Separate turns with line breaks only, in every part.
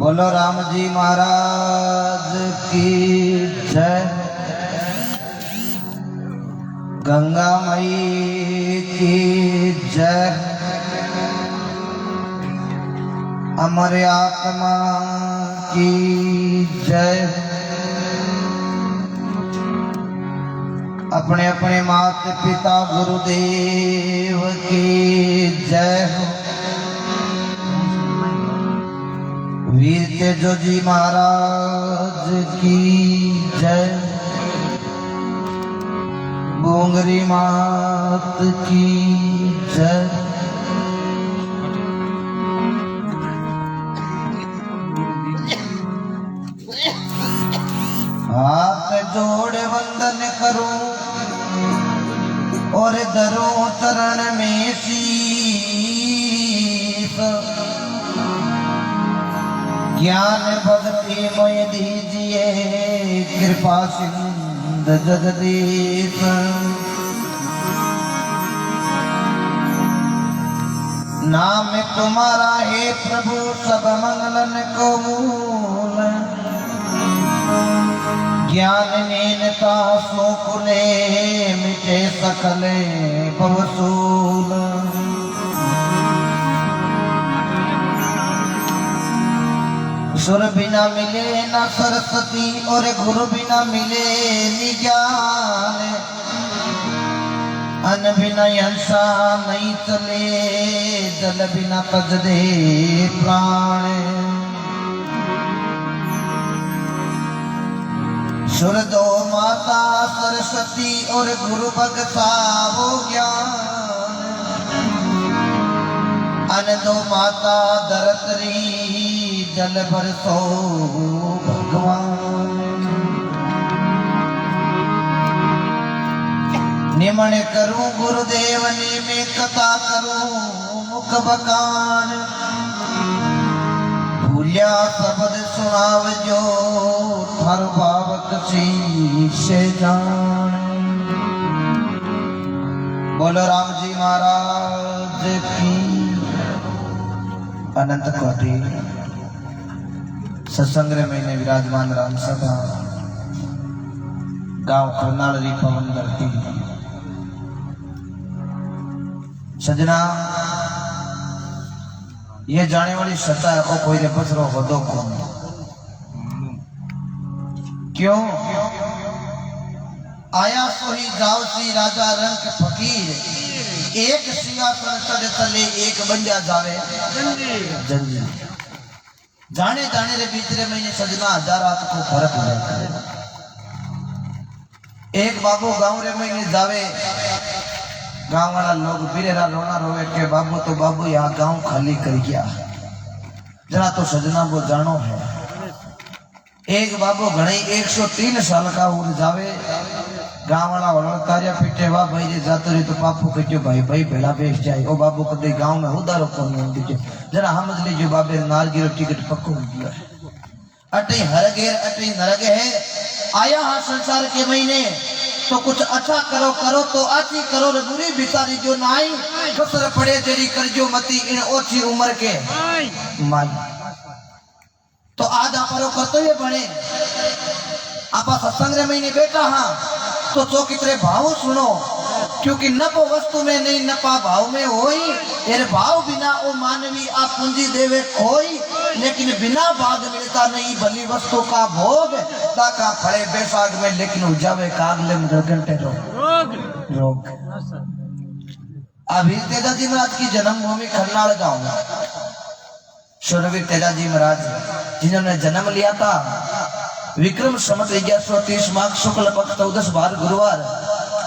बोलो राम जी महाराज की जय। गंगा मई की जय। अमर आत्मा की जय। अपने अपने माता पिता गुरुदेव की जय हो। वीर तेजो जी महाराज की जय। बोंगरी मात की जय। हाथ जोड़ वंदन करूं और धरूं चरण में शीश। ज्ञान भक्ति मोय दीजिए कृपा सिंध जगदीश। नाम तुम्हारा है प्रभु सब मंगलन को मूल। ज्ञान नीनता सोकुले मिटे सकले भवसूल। सुर बिना मिले न सरस्वती और गुरु बिना मिले निज्ञान। अन्न बिना यंसा नहीं चले जल बिना तज दे प्राण। सुर दो माता सरस्वती और गुरु बख्शा वो ज्ञान। अन्न दो माता धरतरी जल बरसो भगवान। निमण करूं गुरुदेव ने में कथा करूं मुख बकान। भूलिया शब्द सुनाव जो हर बाबक शीश जान। बोलो राम जी महाराज की अनंत कोटि। सत्संग महीने विराजमान राम सभा गांव करनाली पवन धरती। सजना ये जाने वाली सत्ता है ओ कोई बसरो होदो कौन। क्यों आया सोही जाओ सी राजा रंग फकीर। एक सिंहासन चढ़े चले एक बंजा जावे जंजी। जाने जाने रे बीतरे महीने सजना हजार रात को फर्क है। एक बाबू गांव रे महीने जावे। गांव वाला लोग बीरेरा रोना रोवे के बाबू तो बाबू यहाँ गांव खाली कर गया जरा तो सजना वो जानो है। एक बाबू घणे 103 साल का उड़ जावे। गांव वाला तारिया पीटे वाह भाई रे जातो रे तो पापू कहो भाई भाई भेड़ा बेच जाए। ओ बाबू कदे गांव में उदारो कौन दीजिए जरा हम लीजिए बाबे नारगिरो टिकट पक्को हो गया है। अटे हरगेर अटे नरग है। आया हाँ संसार के महीने तो कुछ अच्छा करो करो तो अच्छी करो रे बुरी बिचारी जो नाई कसर पड़े तेरी कर जो मती इन ओछी उम्र के माई। तो आज आपरो कर्तव्य बने आपा सत्संग रे महीने बैठा हाँ तो कितने भाव सुनो। क्योंकि नपो वस्तु में नहीं नपा भाव में होई। तेरे भाव बिना ओ मानवी आप पूंजी देवे खोई। लेकिन बिना भाग मिलता नहीं भली वस्तु का भोग। ताका फड़े बैसाख में लेकिन उजावे कागले में घंटे रोग। अभी तेजा जी महाराज की जन्मभूमि खरनाल जाऊंगा। शूरवीर तेजा जी महाराज जिन्होंने जन्म लिया था विक्रम संवत 1130 माघ शुक्ल पक्ष 14 बार गुरुवार।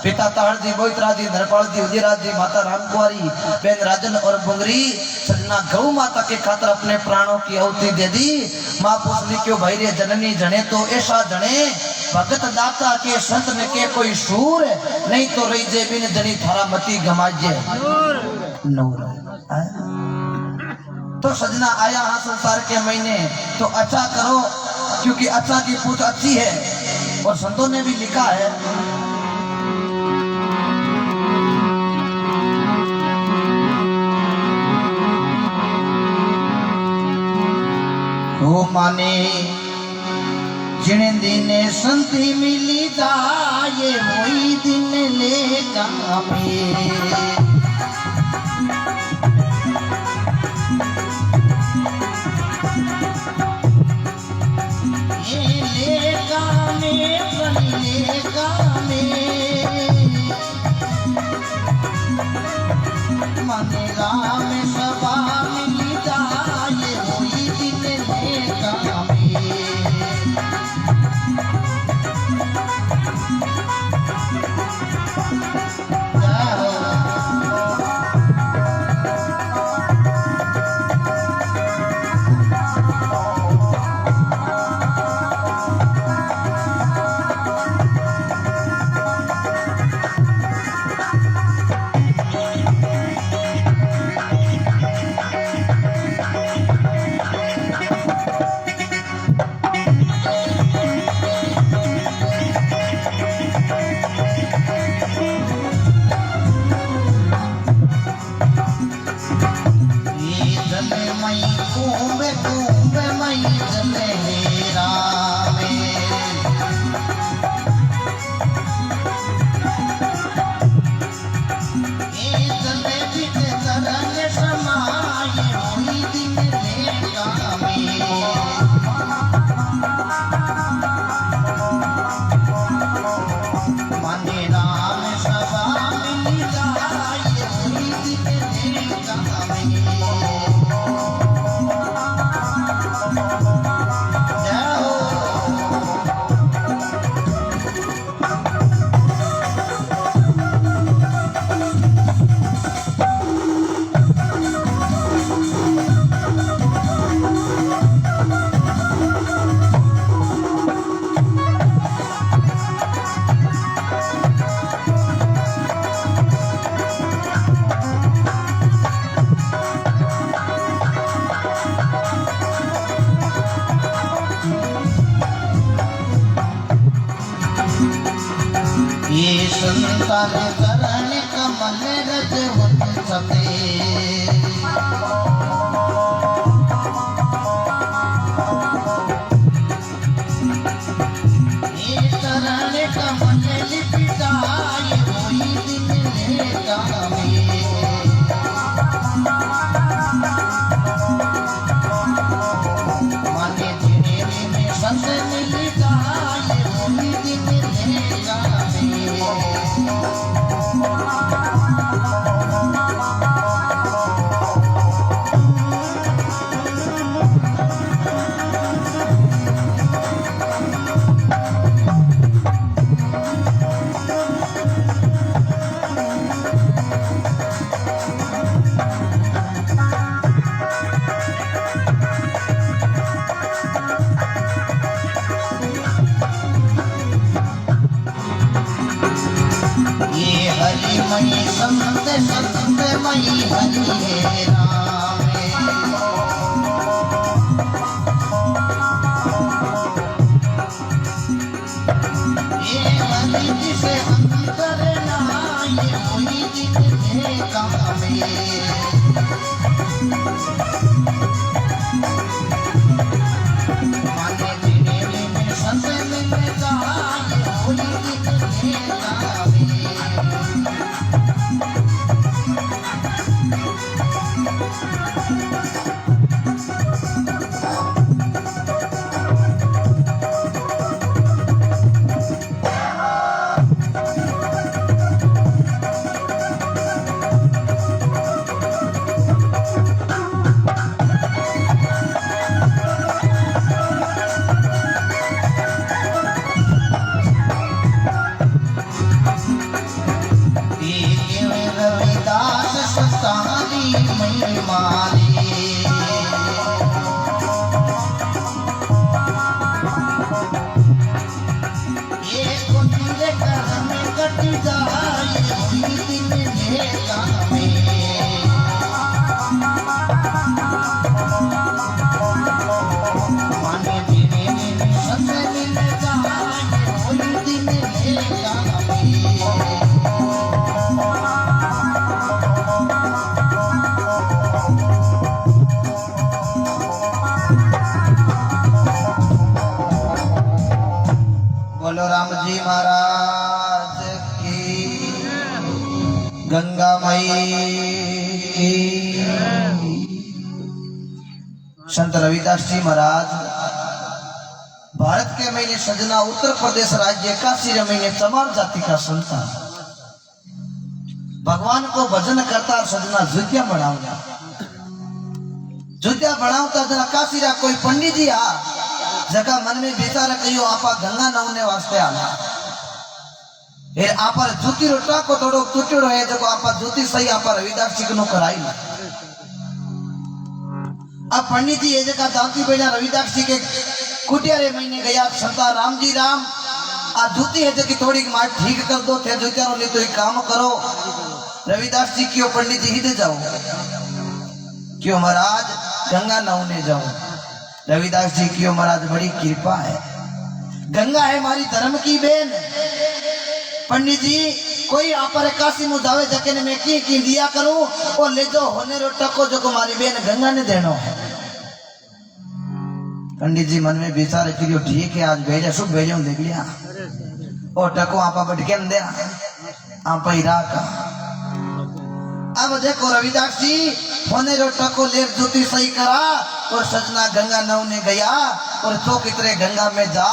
पिता ताहड़ जी बोईतराज जी नरपाल जी उदयराज जी माता रामकुमारी बहन राजन और बुंगरी सजना गौ माता के खातर अपने प्राणों की आहुति दे दी। माँ पूछली क्यों भाई रे जननी जने तो ऐसा जने भगत दाता के संत ने के कोई सूर नहीं तो रही जे बिन जनी थारा मती गमाजे नूर। तो सजना आया हाँ संसार के महीने तो अच्छा करो क्योंकि अच्छा की पूछ अच्छी है। और संतों ने भी लिखा है माने जिने दिने संति मिली जाए वही दिन ले कामे माने राम सभा मिली जाए वही दिन ले कामे ये संतान करण कमल रजवंत सते ये चरण कमल लिपिटाए वही दिन ले कामे माने जिने में संत मिल जाए वही दिन ले कामे हरि मई संत संत मई हरि हे राम ये हरि जिसे अंतर नाये वही दिन ले कामे माने जिने में संत मिल जाए वही दिन ले कामे रविदास सतारी मई मारे एक तेरे घर में कट जाए वही दिन ले कामे माने जिने में संत मिल जाए वही दिन ले कामे राम जी महाराज की, गंगा माई की। संत रविदास जी महाराज भारत के महीने सजना उत्तर प्रदेश राज्य काशी महीने चमार जाति का संतान, भगवान को भजन करता सजना जुतिया बनावता, जुतिया बनावता जना काशी रा कोई पंडित जी आ जगह मन में विचार कहियो आपा गंगा नवने वास्ते आना फिर आपा जुती रोटा को थोड़ो टूटड़ो है जको आपा जुती सही आपा रविदास जी को कराई ना। अब पंडित जी ये जगह जानती बेटा रविदास जी के कुटियारे महीने गया संता राम जी राम आ जुती है जकी थोड़ी मार ठीक कर दो थे जुतियारो ले तो एक काम करो। रविदास जी क्यों पंडित जी हिदे जाओ क्यों महाराज गंगा नहाने जाओ। रविदास जी क्यों महाराज बड़ी कृपा है, गंगा है हमारी धर्म की बेन। पंडित जी कोई आप काशी में जावे जके ने मैं की दिया करूं और ले जाओ होने रो टको जो हमारी बेन गंगा ने देनो है। पंडित जी मन में विचार करियो ठीक है आज भेजा शुभ भेजो देख लिया और टको आपा बटके दे आप ही राका। अब देखो रविदास जी होने रो टको ले जुती सही करा और सजना गंगा नहाने गया और तो कितने गंगा में जा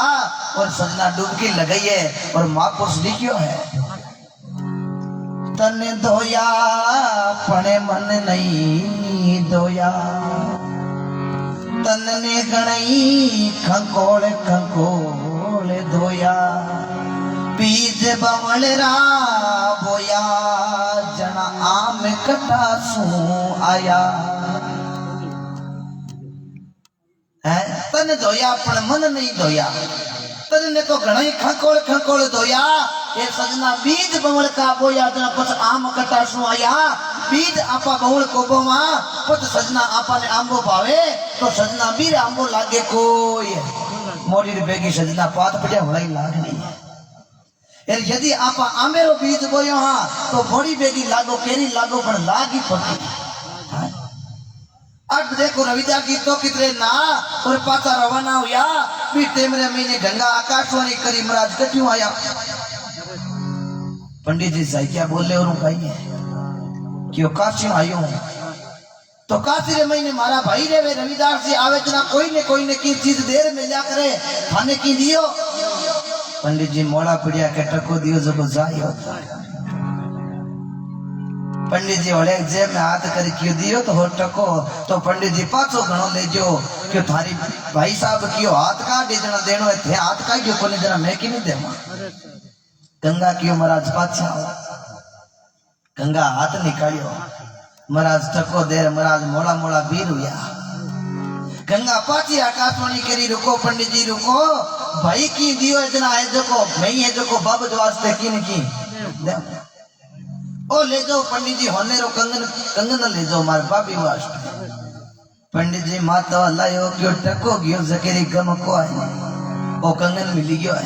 और सजना डुबकी लगाई है और महापुरुष लिखियो है तने धोया पणे मन नहीं धोया, तन्ने गणई खंकोल खंकोल धोया, बीज बवलरा बोया जना आम कटा सू आया है। तने धोया पण मन नहीं धोया, तने तो घणई खंकोल खंकोल धोया ये सजना बीज बवल का बोया जना पछ आम कटा सू आया। बीज आपा बवल को बोमा पछ सजना आपा ने आंबो भावे तो सजना बीर आंबो लागे कोई मोरी बेगी सजना पात पड़िया भलाई लागनी है। यदि आपा आंबेरो बीज बोयो हां तो मोरी बेगी लागो केरी लागो पण लागी पड़ती। अब देखो रविदास जी तो कितने ना और पाचा रवाना हुआ भी तेमरे महीने गंगा आकाशवाणी करी महाराज कट्यू आया। पंडित जी साई क्या बोल रहे और कहीं है क्यों काशी आयो तो काशी रे महीने मारा भाई रे वे रविदास जी आवे जना कोई ने की चीज देर में जा करे खाने की दियो। पंडित जी मोड़ा पड़िया के टको दियो जो जायो। पंडित जी ओले जेब में हाथ कर क्यों दियो तो हो टको तो पंडित जी पाछो घणो ले जो क्यों थारी भाई साहब क्यों हाथ का दे जना देनो है थे हाथ का क्यों कोने जना मैं की नहीं देवा। गंगा क्यों महाराज पाछा गंगा हाथ निकालियो महाराज टको देर महाराज मोड़ा मोड़ा बीर हुआ। गंगा पाची आकाशवाणी करी रुको पंडित जी रुको भाई की दियो जना है जको मैं है जको बाब वास्ते की ओ ले जाओ पंडित जी होने रो कंगन ले जाओ मार बाबी वास्ते। पंडित जी माता लायो क्यों टको गयो जकेरी गम को है ओ कंगन मिली गयो है।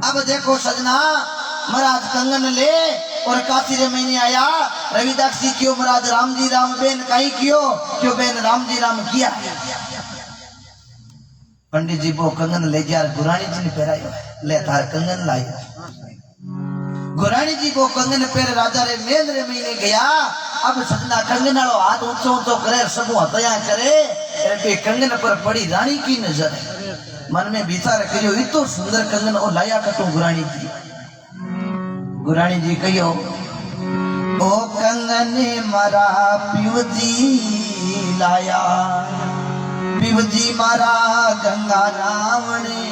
अब देखो सजना महाराज कंगन ले और काशी रे महीने आया रविदास जी क्यों महाराज राम जी राम बेन कहीं क्यों बेन राम जी राम किया। पंडित जी वो कंगन ले जा गुरानी जी ने पहरायो ले थार कंगन लायो। गुरानी जी को कंगन पेर राजा रे मेल रे महीने गया। अब सजना कंगन वालो हाथ ऊंचो ऊंचो करे सब हतया करे कंगन पर पड़ी रानी की नजर है। मन में विचार करियो इतो सुंदर कंगन ओ लाया कटो गुरानी जी। गुरानी जी कहियो ओ कंगन मारा पिव जी लाया पिव जी मारा गंगा रावणे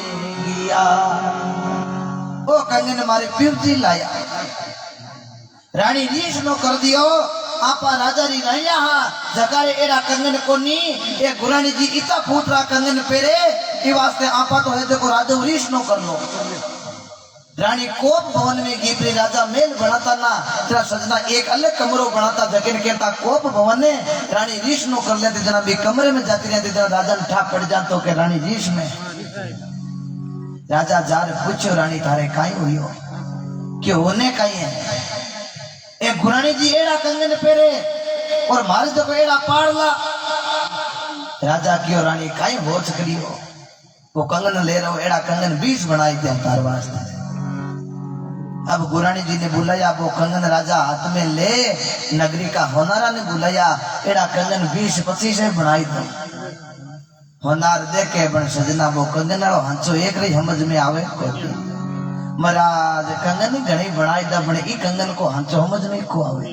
गया। ओ कंगन मारे पिव जी लाया रानी रीस नो कर दियो आपा राजा री रानिया हा जगारे एरा कंगन कोनी ए गुरानी जी इता फूटरा कंगन पेरे ई वास्ते आपा तो है देखो राजा रीस नो कर लो। रानी कोप भवन में गीपरी राजा मेल बनाता ना तेरा सजना एक अलग कमरो बनाता जगन कहता कोप भवन ने रानी रीस नो कर लेते जना भी कमरे में जाती रहती जना राजा ने ठाक पड़ जातो के रानी रीस में। राजा जार पूछो रानी थारे काई हुयो क्यों होने काई है। ए गुरानी जी एड़ा कंगन पेरे और मारे जो एड़ा पाड़ला। राजा क्यों रानी काई होच करियो वो कंगन ले रहा हो एड़ा कंगन 20 बनाई दे तार वास्ते। अब गुरानी जी ने बुलाया, वो कंगन राजा हाथ में ले, नगरी का होनारा ने बुलाया, एड़ा कंगन 20-25 बनाई दो। होनार देखे बन सजना वो कंगन वालों हंसो एक रही समझ में आवे कोई महाराज कंगन घणी बनाई दा बने ई कंगन को हंसो समझ नहीं को आवे।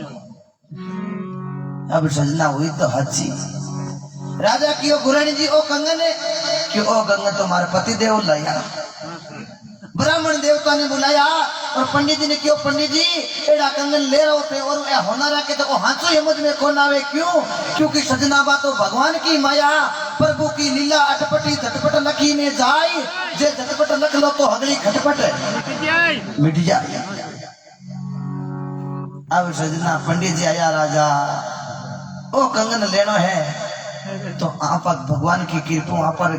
अब सजना हुई तो हंसी। राजा क्यों गुरानी जी ओ कंगन है क्यों? ओ कंगन तुम्हारे पति देव लाया। ब्राह्मण देवता ने बुलाया और पंडित जी ने क्यों? पंडित जी एड़ा कंगन ले रहे थे और ए होनारा के तो हाथों समझ में कौन आवे क्यों? क्योंकि सजना बा तो भगवान की माया प्रभु की लीला अटपटी झटपट लखी में जाए, जे झटपट लख लो तो अगली खटपट मिट जाए। अब सजना पंडित जी आया, राजा ओ कंगन लेनो है तो आप भगवान की कृपा आप पर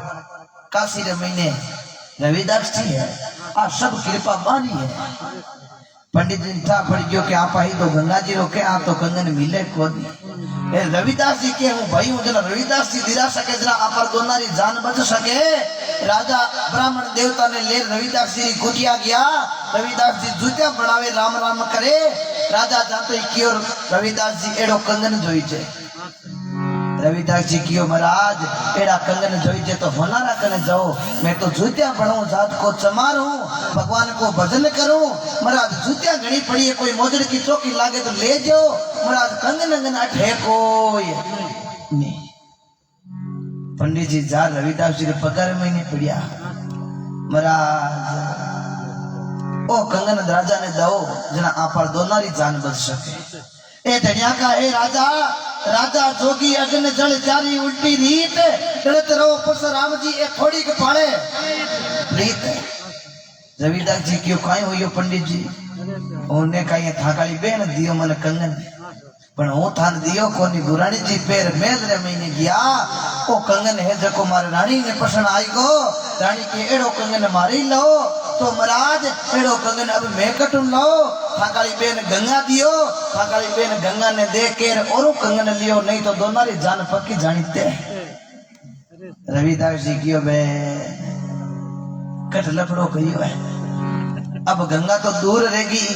काशी रे महीने रविदास जी है, आ सब कृपा बानी है। पंडित जी था पड़ गयो कि आप ही तो गंगा जी रो के आ तो कंगन मिले को ए रविदास जी के हूँ भाई हूँ जना रविदास जी दिला सके जरा आप दोनारी जान बच सके। राजा ब्राह्मण देवता ने ले रविदास जी कुटिया गया, रविदास जी जूतिया बनावे राम राम करे। राजा जाते ही क्यों रविदास जी एड़ो कंगन जोई छे। रविदास जी क्यों महाराज एड़ा कंगन जोई जे तो होनारा कने जाओ, मैं तो जूतिया बनाऊं जात को चमारूं भगवान को भजन करूं। महाराज जूतिया घड़ी पड़ी है कोई मोजड़ की चौकी लागे तो ले जाओ, महाराज कंगन अंगन अठे कोई नहीं। पंडित जी जा रविदास जी के पगार महीने पड़िया। महाराज ओ कंगन राजा ने दो जना आप दोनारी जान बच सके। ए धनिया का है राजा, राजा जोगी अग्न जल जारी उल्टी रीत डरत रहो परशुराम जी ए थोड़ी के पाले रीत। रविदास जी क्यों काई होयो पंडित जी? ओने काई थाकाली बेन दियो मन कंगन पण हूं थान दियो कोनी। गुरानी जी पैर मेल रे महीने गया ओ कंगन है जको मारे रानी ने पसंद आई गो। रानी के एड़ो कंगन मारी लो तो महाराज एड़ो कंगन अब मैं कटून लो। थाकाली बेन गंगा दियो, थाकाली बेन गंगा ने दे के और कंगन लियो, नहीं तो दोनारी जान पक्की जानीते। रविदास जी कियो बे कट लफड़ो कहियो है। अब गंगा तो दूर रहेगी।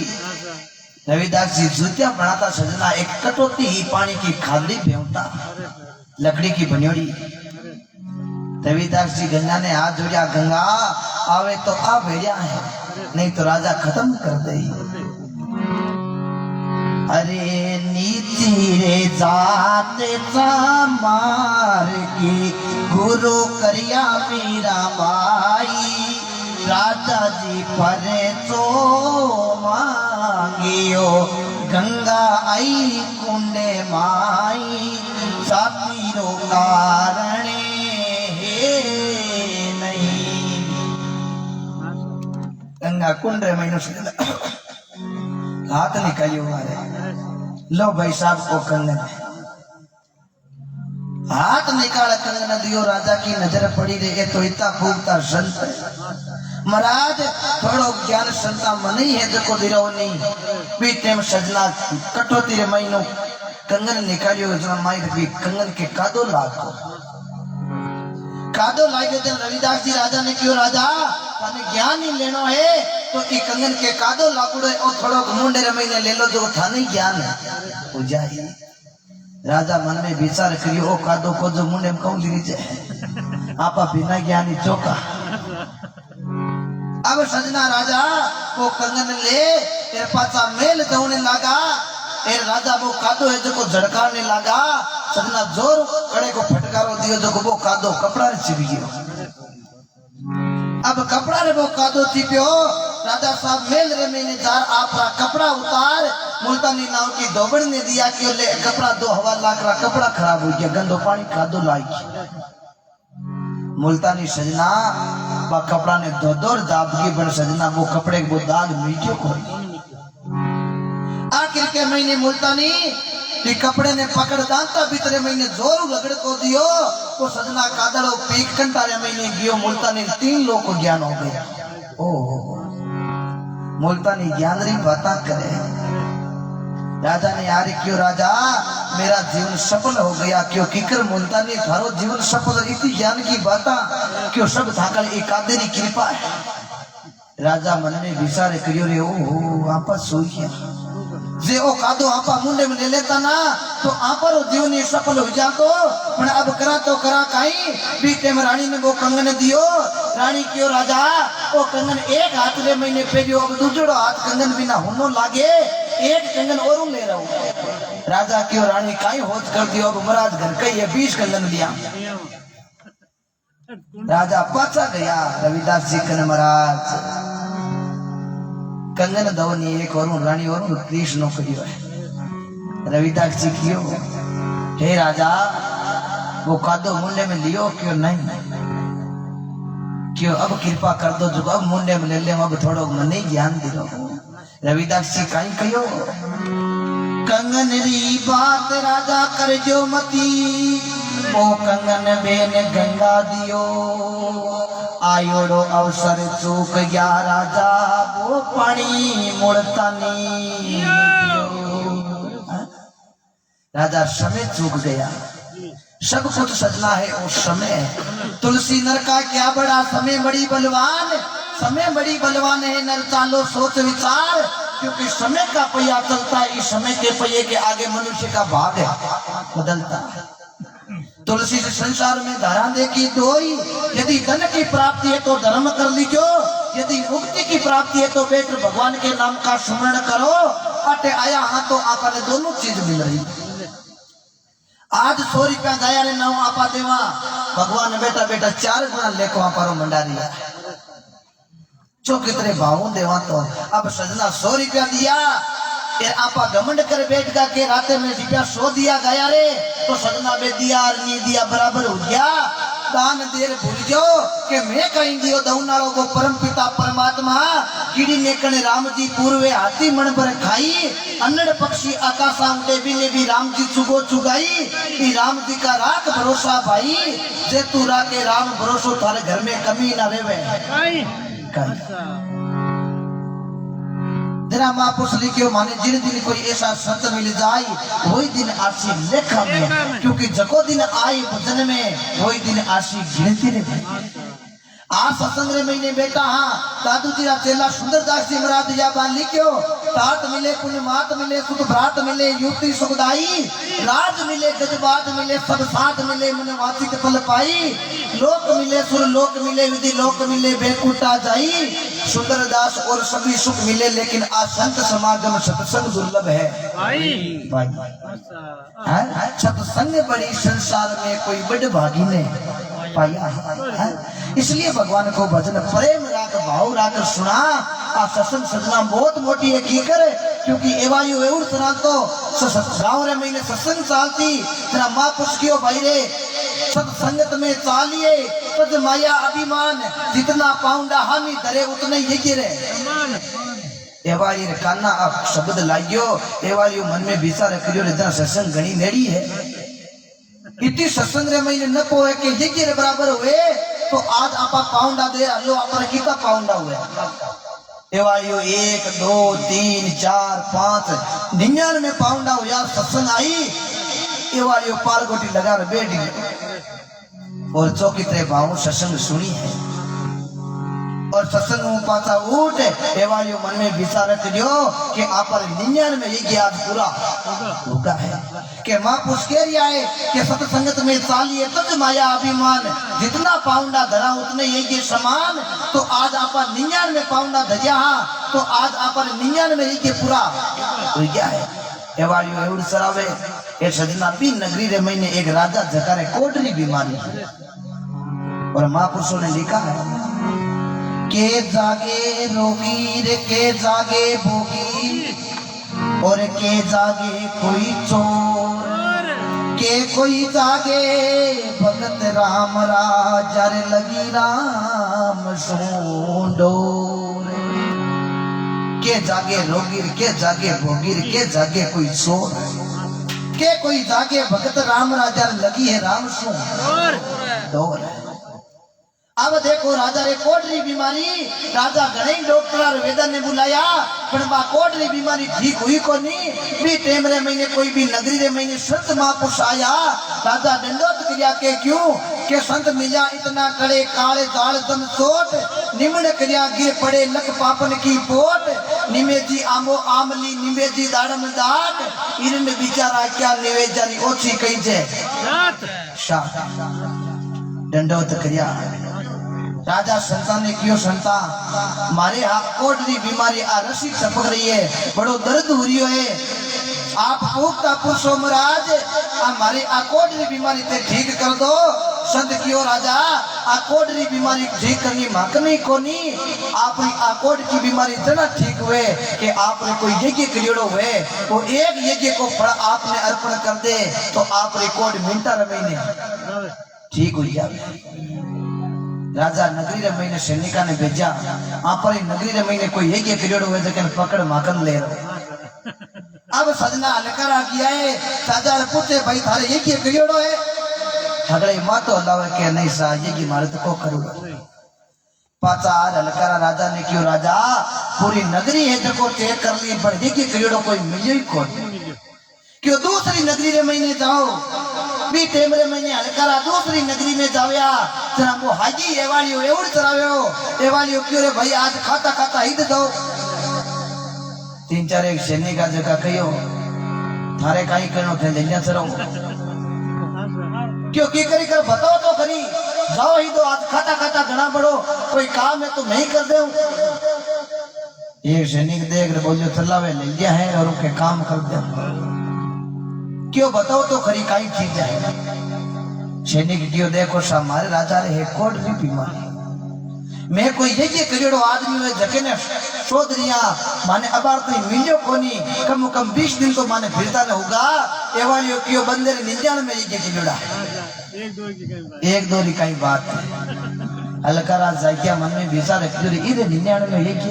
रविदास जी जूतिया बनाता सजना एक कटोती ही पानी की खादड़ी बेवता लकड़ी की बनियोड़ी। रविदास जी गंगा ने हाथ जोड़िया, गंगा आवे तो आ भेजा है, नहीं तो राजा खत्म कर दे। अरे नीति रे जाते मार की गुरु करिया मीरा माई। राजा जी परे तो मांगियो गंगा आई कुंडे माई। सातीरो कारणे नहीं गंगा कुंड महीनों से हाथ निकालियो मारे। लो भाई साहब को कंगन हाथ निकाल कंगन दियो। राजा की नजर पड़ी रही तो इतना फूकता संत महाराज थोड़ो ज्ञान संता मनी है जो दिरो नहीं बीते में सजना कटोती रे महीनों कंगन निकालियो जना माई भी कंगन के कादो लागो कादो लागे। जन रविदास जी राजा ने क्यों राजा थाने ज्ञान ही लेनो है तो ई कंगन के कादो लागुड़ो और थोड़ो मुंडे रे महीने ले लो जो थाने ज्ञान है हो जाए। राजा मन में विचार करियो ओ कादो को जो मुंडे में कौन ली जाए आपा बिना ज्ञानी चौका। अब सजना राजा वो कंगन ले तेरे पासा मेल दौड़ने लगा। तेरे राजा वो कादो है जो को झड़काने लगा। सजना जोर कड़े को फटकारो दियो जो को वो कादो कपड़ा ने चिप गयो। अब कपड़ा ने वो कादो चिप्यो। राजा साहब मेल रे मैंने जार आपका कपड़ा उतार। मुल्तानी नाव की दोबड़ ने दिया कि ले कपड़ा दो हवा लाख रहा कपड़ा खराब हो गया गंदो पानी कादो लाई। मुल्तानी सजना बा कपड़ा ने दो दौर दाबगी बन सजना वो कपड़े वो दाग मीठो को। आखिर के महीने मुल्तानी कपड़े ने पकड़ दांता भीतरे महीने जोर लगड़ को दियो तो सजना कादड़ो पीक कंटारे महीने गियो। मुल्तानी 3 लोग को ज्ञान हो गया। ओ मुल्तानी ज्ञान री बात करे राजा ने यार क्यों राजा मेरा जीवन सफल हो गया क्यों किकर मुलता ने थारो जीवन सफल इतनी ज्ञान की बात क्यों सब थाकल एकादेरी कृपा है। राजा मन में विचार करियो रे ओ आपा सोई गया जे ओ कादो आपा मुंडे में ले लेता ना तो आपा रो जीवन ये सफल हो जातो पण अब करा तो करा काई बीते में रानी ने वो कंगन दियो रानी क्यों राजा वो कंगन एक हाथ रे महीने फेरियो अब दूसरो हाथ कंगन बिना होनो लागे एक कंगन और ले रहा हूं। राजा क्यों रानी काई होश कर दियो अब महाराज घर कई 20 कंगन लिया। राजा पाचा गया रविदास जी कन महाराज कंगन दवनी एक और रानी और कृष्ण करियो है। रविदास जी क्यों हे राजा वो कादो मुंडे में लियो क्यों नहीं क्यों अब कृपा कर दो जो अब मुंडे में ले ले अब थोड़ो मने ज्ञान दे दो। रविदास जी काई कहियो कंगन री बात राजा कर जो मती ओ कंगन बेन गंगा दियो आयोड़ो अवसर चूक गया राजा वो पानी मुड़ता नहीं। राजा समय चूक गया सब कुछ सजना है उस समय तुलसी नर का क्या बड़ा समय बड़ी बलवान समय बड़ी बलवान है नर चालो सोच विचार क्योंकि समय का पहिया चलता है इस समय के पहिए के आगे मनुष्य का भाग बदलता है। तुलसी से संसार में धारा देखी दोई यदि धन की प्राप्ति है तो धर्म कर लीजो यदि मुक्ति की प्राप्ति है तो बेट भगवान के नाम का स्मरण करो। अटे आया हाँ तो आपा ने दोनों चीज मिल रही। आज 100 रुपया गया रे नाव आपा देवा भगवान बेटा बेटा 4 गुना लेको आपारो मंडारी है जो कितने भावों देवा तो अब सजना 100 रुपया दिया ये आपा घमंड कर बैठ का के राते में रुपया 100 दिया गया रे तो सजना में दिया और नहीं दिया बराबर हो गया। दान देर भूल जाओ कि मैं कहीं दियो दौनालो को परम पिता परमात्मा कीड़ी नेकने राम जी पूर्वे हाथी मन पर खाई अन्नड़ पक्षी आकाशा उड़े बिने भी राम जी चुगो चुगाई राम जी का राख भरोसा भाई जे तू राखे राम भरोसो थारे घर में कमी ना रेवे। जरा महापुरुष लिखियो माने जिन दिन कोई ऐसा संत मिल जाए वही दिन आशी लेखा में क्योंकि जको दिन आई भजन में वही दिन आशी गिनती रहे। आ सत्संग रे महीने बेटा हाँ दादू जी चेला सुंदरदास जी महाराज या बान लिखियो तात मिले पुण्य मात मिले सुख भ्रात मिले युक्ति सुखदाई राज मिले गजबात मिले सब साथ मिले मन वाचिक फल पाई लोक मिले सुर लोक मिले विधि लोक मिले बेकुटा जाई सुंदरदास और सभी सुख मिले लेकिन आ संत समागम सत्संग दुर्लभ है भाई सत्संग बड़ी संसार में कोई बड़ भागी ने पाया इसलिए भगवान को भजन प्रेम राख भाव राख सुना आ सत्संग सजना बहुत मोटी है की करे क्योंकि एवायु एवं सुना तो गाँव रे महीने सत्संग चालती तेरा माँ पुष्कियो भाई रे सत्संगत में चालिए तज माया अभिमान जितना पाउंडा हामी धरे उतने ही गिरे एवायु रे कान्ना अब शब्द लागियो एवायु मन में विचार करियो रे जना सत्संग घणी नेड़ी है इतनी सत्संग रे महीने न को है कि ये गिरे बराबर हुए तो आज आपा पाउंडा दे लो आपा कितना पाउंडा हुए एवायु 1 2 3 4 5 99 पाउंडा हुआ सत्संग आई एवायु पाल गोटी लगा बैठी और चौकी तरह भाव सत्संग सुनी है और सत्संग में पाता उठ एवायु मन में विचार करियो कि आप 99 ये ज्ञान पूरा होगा है कि माँ पुष्के आए कि सत्संगत में चालिए तज माया अभिमान जितना पाउंडा धरा उतने ये समान तो आज आप 99 पाउंडा धजा तो आज आप 99 ये पूरा हो गया है। एवायु एवं सरावे ये सजना भी नगरी रे महीने एक राजा जकारे कोटरी बीमारी और महापुरुषों ने लिखा है के जागे रोगी रे के जागे भोगी और के जागे कोई चोर के कोई जागे भगत राम राजा रे लगी राम सोंडो के जागे रोगी के जागे भोगी के जागे कोई चोर के कोई जागे भगत राम राजा लगी है राम सोंडो अब देखो राजा रे कोडरी बीमारी राजा घणे डॉक्टर और वेदन ने बुलाया पर बा कोडरी बीमारी ठीक हुई को नहीं भी टेम रे महीने कोई भी नगरी रे महीने संत महापुरुष आया राजा दंडोत किया के क्यों के संत मिला इतना कड़े काले जाल दम सोट निमण करिया गिर पड़े लक पापन की पोट निमे जी आमो आमली निमे जी दाड़म दाट इनने बिचारा क्या निवेजारी ओछी कही छे शाह दंडोत किया राजा संता ने क्यों संता मारे हाथ कोडरी बीमारी आ रसी चपक रही है बड़ो दर्द हो रही है आप पुख्ता पुरुषो महाराज हमारे आ कोडरी बीमारी ते ठीक कर दो संत क्यों राजा आ कोडरी बीमारी ठीक करनी माकनी कोनी आपनी आ कोड की बीमारी इतना ठीक हुए कि आपने कोई यज्ञ करियोड़ो हुए वो एक यज्ञ को फल आपने अर्पण कर दे तो आप रिकॉर्ड मिनटा रमीने ठीक हो जाए राजा नगरी रे महीने सैनिका ने भेजा आप नगरी रे महीने कोई यज्ञ करियोड़ो हुए जकन पकड़ माखन ले रहे अब सजना अलकारा किया है राजा पूछे भाई थारे यज्ञ करियोड़ो है हगड़े मातो अल्लाह के नहीं सा यज्ञ मारे को करूंगा पाचा अलकारा राजा ने क्यों राजा पूरी नगरी है जको चेक कर ली पर यज्ञ करियोड़ो कोई मिले ही कौन क्यों दूसरी नगरी रे महीने जाओ भी टेमरे महीने अलकारा दूसरी नगरी में जावया जना वो हाजी एवालियो एवड चराव्यो एवालियो क्यों रे भाई आज खाता खाता ही दो तीन चार एक सैनिक जगह कहियो थारे काई करनो थे लेन्या चरो क्यों की करी कर बताओ तो खरी जाओ ही दो आज खाता खाता घना बड़ो कोई काम है तो मैं ही कर दे एक सैनिक देख रे बोलियो चलावे ले गया है और उनके काम कर दे क्यों बताओ तो खरी काई चीज है सैनिक क्यों देखो सा हमारे राजा रे कोड भी बीमारी मैं कोई यज्ञ करियोड़ो आदमी है जके ने सोदरिया माने अबार कोई मिलियो कोनी कम 20 दिन तो माने फिरता न होगा एवालियो क्यों बंदे रे 99 में यज्ञ करियोड़ा एक दो की बात है अलकारा जाकिया मन में भीसा रखियो रे इरे 99 में यज्ञ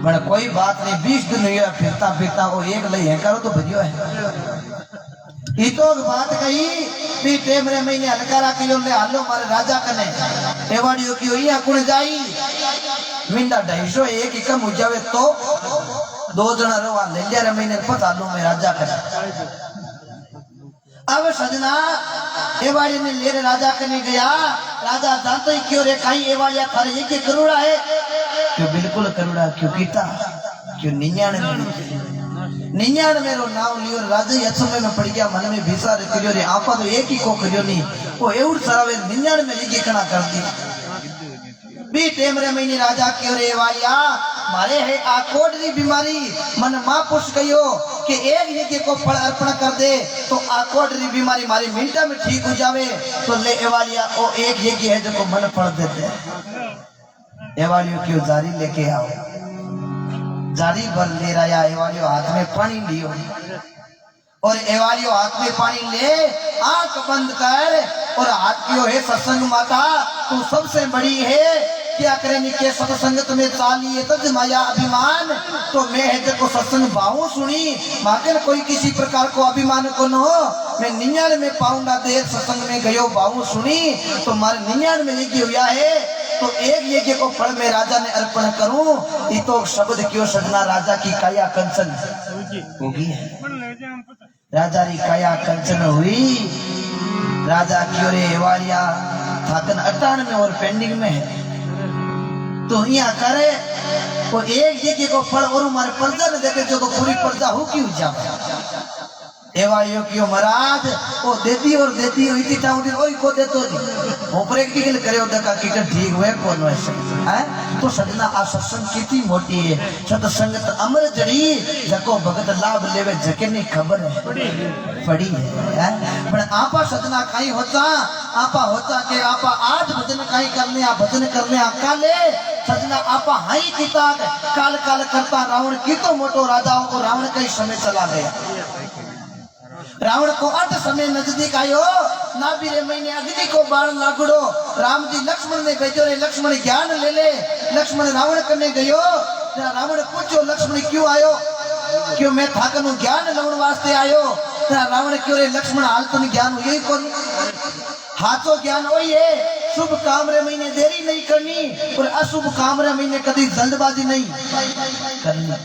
पर कोई बात नहीं 20 दिन हुआ फिरता फिरता वो एक लई है करो तो भजियो है इतो बात कही भी टेमरे महीने अलकारा किलो ले हालो मारे राजा कने एवाडियो की होई कुण जाई मिंडा 250 एक ही कम हो जावे तो दो जना रवा ले ले महीने पता लो मैं राजा कने अब सजना एवाड़ी ने ले राजा कने गया राजा जानते ही क्यों रे काई एवाड़िया थारे ये के करोड़ा है क्यों बिल्कुल करोड़ा क्यों कीता क्यों 99 मेरो नाम लियो राजा ये समय में पड़ गया मन में भीसा रे करियो रे आपा तो एक ही को करियो नहीं वो एवड सरावे 99 में ये कना कर दिया बी टेमरे महीने राजा क्यों रे वालिया मारे है आ कोडरी बीमारी मन मां पुछ गयो कि एक यज्ञ को फल अर्पण कर दे तो आ कोडरी बीमारी मारी मिनटा में ठीक हो जावे तो ले एवालिया ओ एक यज्ञ है जो मन फल देते एवालियो क्यों जारी लेके आओ जारी भर ले रहा एवालियो हाथ में पानी लियो और एवालियो हाथ में पानी ले आंख बंद कर और हाथ कियो है सत्संग माता तू सबसे बड़ी है क्या करेंगे के सत्संगत में चालिए तज माया अभिमान तो मैं है को सत्संग भाव सुनी माकर कोई किसी प्रकार को अभिमान को न हो मैं 99 में पाऊंगा देर सत्संग में गयो भाव सुनी तो मारे 99 में यज्ञ हुआ है तो एक यज्ञ को फल में राजा ने अर्पण करूं ये तो शब्द क्यों सजना राजा की काया कंचन होगी राजा की काया कंचन हुई राजा क्यों रे एवाड़िया थाकन 98 में और पेंडिंग में है तो यहाँ करे वो एक यज्ञ को फल और हमारे प्रजा ने देते जो तो पूरी प्रजा हो क्यों जाए एवाड़ियों क्यों महाराज वो देती और देती हुई थी टाउन ओई को देतो नहीं वो प्रैक्टिकल करे और देखा कि ठीक हुए कौन वैसे है तो सजना आ सत्संग कितनी मोटी है सत्संगत अमर जड़ी जको भगत लाभ लेवे जके नहीं खबर है पड़ी है पर आपा सजना काई होता आपा होता के आपा आज भजन काई करने आ भजन करने आ काले सजना आपा हाई किता काल काल करता रावण की तो मोटो राजाओं को रावण कई समय चला गया रावण को अर्थ समय नजदीक आयो नाभिरे महीने अग्नि को बाण लागड़ो राम जी लक्ष्मण ने भेजो रे लक्ष्मण ज्ञान ले ले लक्ष्मण रावण करने गयो रावण पूछो लक्ष्मण क्यों आयो क्यों मैं थाकनु ज्ञान लवण वास्ते आयो रावण क्यों रे लक्ष्मण हाल तुम ज्ञान हुई कौन हाथों ज्ञान वही है, शुभ काम रे महीने देरी नहीं करनी और अशुभ काम रे महीने कभी जल्दबाजी नहीं करनी।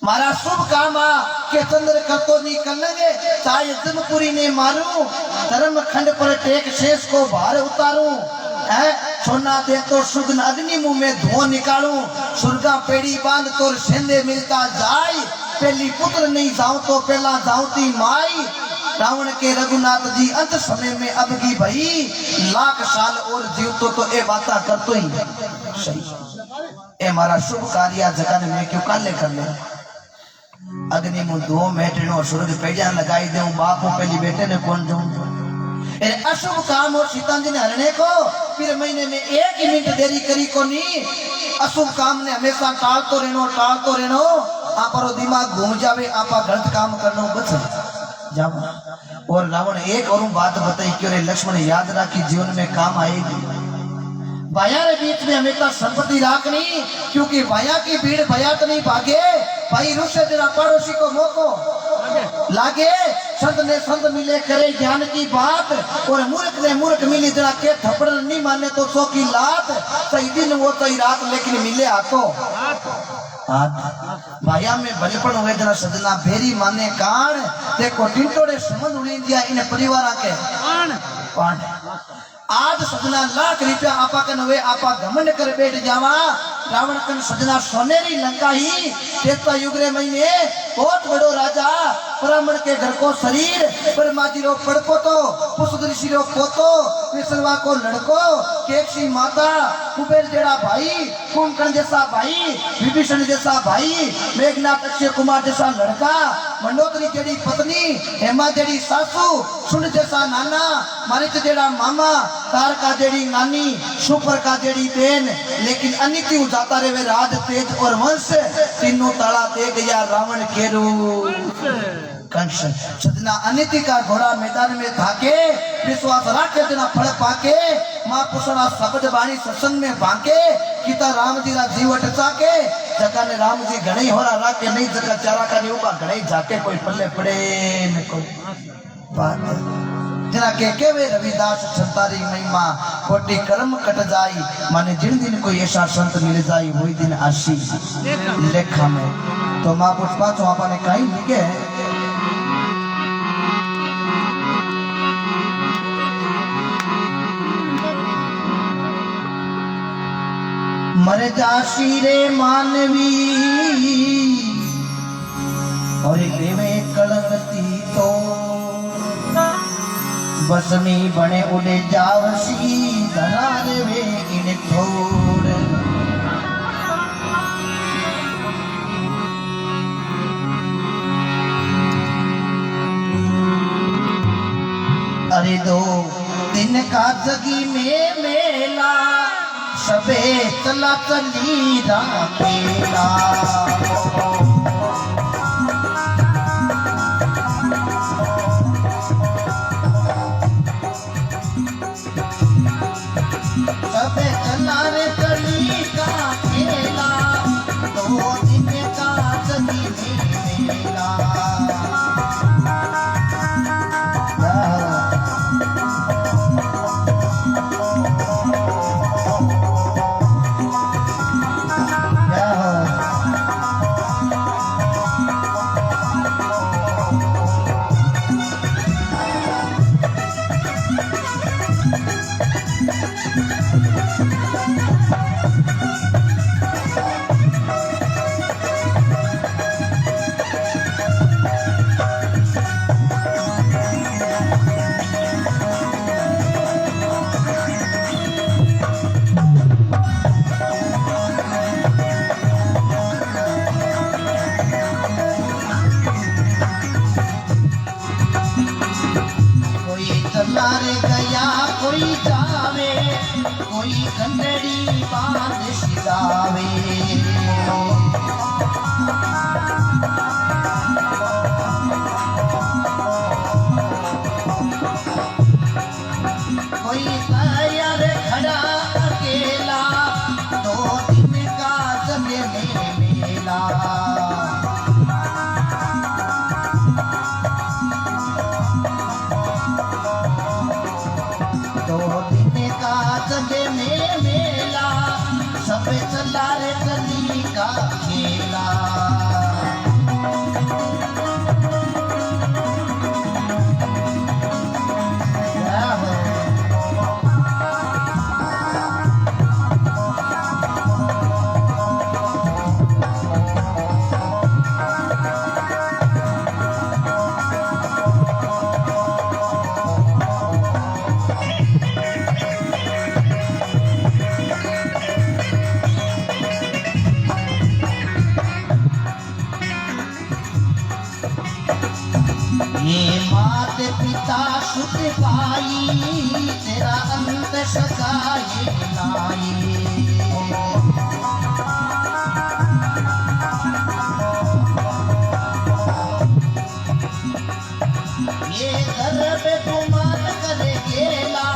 मारा शुभ काम आ के चंद्र करतो नहीं कर लेंगे, चाहे जमपुरी ने मारू, धर्म खंड पर टेक शेष को भार उतारू, है सोना दे तो सुगन अग्नि मुंह में धुआं निकालू, सुरगा पेड़ी बांध तो सेंधे मिलता जाय, पहली पुत्र नहीं जाऊं तो पहला जाऊती माई। रावण के रघुनाथ जी अंत समय में अब की भाई, लाख साल और जीव तो ए बाता कर तो ही सही। ए मारा शुभ कार्य जगन में क्यों काले कर ले, अग्नि मुंह धुआं मेटनो सुर्ग पेड़िया लगाई दे, बाप पहली बेटे ने कौन दूं। अशुभ काम और सीता जी ने हरने को फिर महीने में 1 मिनट देरी करी को नहीं। अशुभ काम ने हमेशा टाल तो रहनो, आपरो दिमाग घूम जावे, आपा गलत काम करनो बच जाओ। और रावण एक और बात बताई क्यों रे लक्ष्मण याद रखी, जीवन में काम आएगी। भाया रे बीच में हमेशा संपत्ति राखनी, क्योंकि भाया की भीड़ भया तो नहीं भागे, भाई रुसे जरा पड़ोसी को मोको लागे। संत ने संत मिले करे ज्ञान की बात, और मूर्ख ने मूर्ख मिली जरा के थप्पड़ नहीं माने तो 100 की लात। सही दिन वो सही रात लेकिन मिले हाथों हाथ। भाया में बलपन हुए जरा सजना भेरी माने कान, देखो टिंटोड़े समझ उड़ी दिया इन परिवार के पान। आज सजना लाख रुपया आपा कन हुए, आपा घमंड कर बैठ जावा। रावण कन सजना सोनेरी लंका ही, तेता युग रे महीने बहुत बड़ो राजा, ब्राह्मण के घर को शरीर, ब्रह्माजी रो पड़को तो, पुष्प ऋषि रो पोतो, विश्ववा को लड़को, केक्षी माता, कुबेर जेड़ा भाई, कुंभकर्ण जैसा भाई, विभीषण जैसा भाई, मेघनाथ अक्षय कुमार जैसा लड़का, मंडोदरी जेड़ी पत्नी, हेमा जेड़ी सासू, सुन जैसा नाना, मानिक जेड़ा मामा, तारका जेड़ी नानी, सुपर का जेड़ी बहन। लेकिन अनिति जाता रे वे राज तेज और वंश, तीनों ताला दे गया रावण के कंस। सजना अनिति का घोड़ा मैदान में थाके, विश्वास राखे जना फल पाके, माँ पुसना शब्द बाणी सत्संग में भाके, किता राम जी रा जीवट चाके, जका ने राम जी घणे होरा राके नहीं, जका चारा का उबा घणे जाके कोई पल्ले पड़े न कोई बात। जना के वे रविदास संतारी महिमा, कोटि कर्म कट जाई, माने जिन दिन कोई ऐसा संत मिल जाई वही दिन आशी लेखा में। तो माँ पुष्पा तो आपने कहीं लिखे मर जासी रे मानवी, और देवे कलंगती तो बसमी बने उड़े जावसी, धरार वे इन थोड़। अरे 2 दिन का जगी में मेला, सबे चला चली रापेला। सबे चला रे चली का खेला, 2 दिन का जगी में मेला। कोई जावे, कोई कंडड़ी बांध सिजावे, कोई तैयार खड़ा अकेला, 2 दिन का जगे में मेला। तो शुद्ध पाई तेरा अंत सकाए लाई। ये घर पे गुमान करे गेला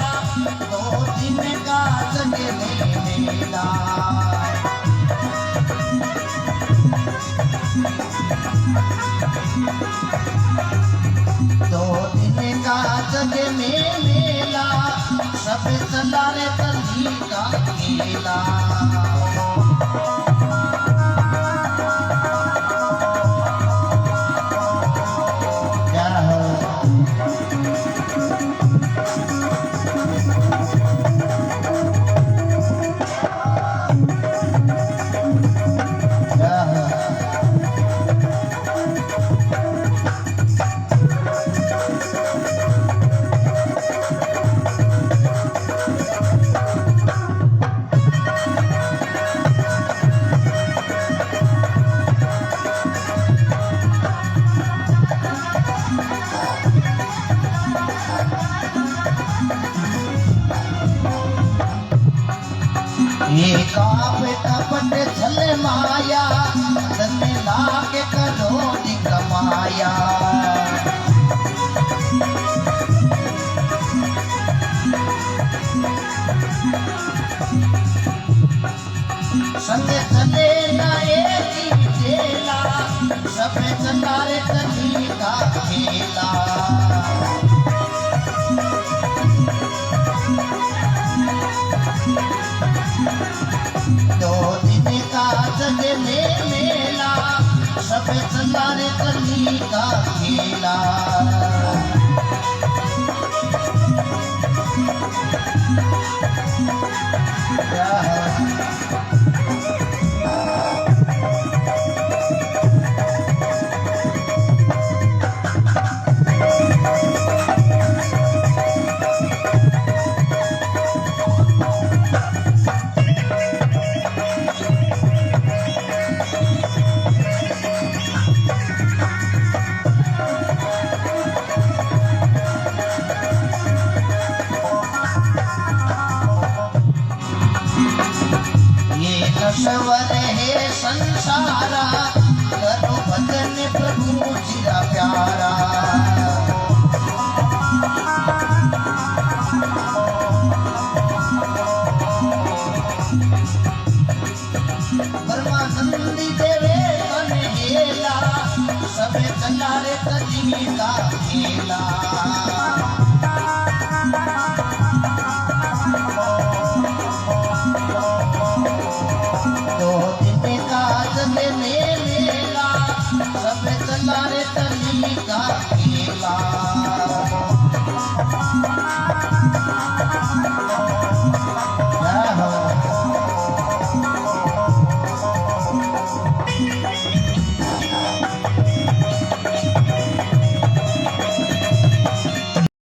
2 दिन का जग में मेला। 2 दिन का जग में मेला सब चला रे कली का खेला। ये कापट छल माया धन लाख करोड़ कमाया। संग चले ना एक चेला सब चला रे कली का खेला। दो दिन का जग में मेला सब चला रे कली का खेला। ये नशवर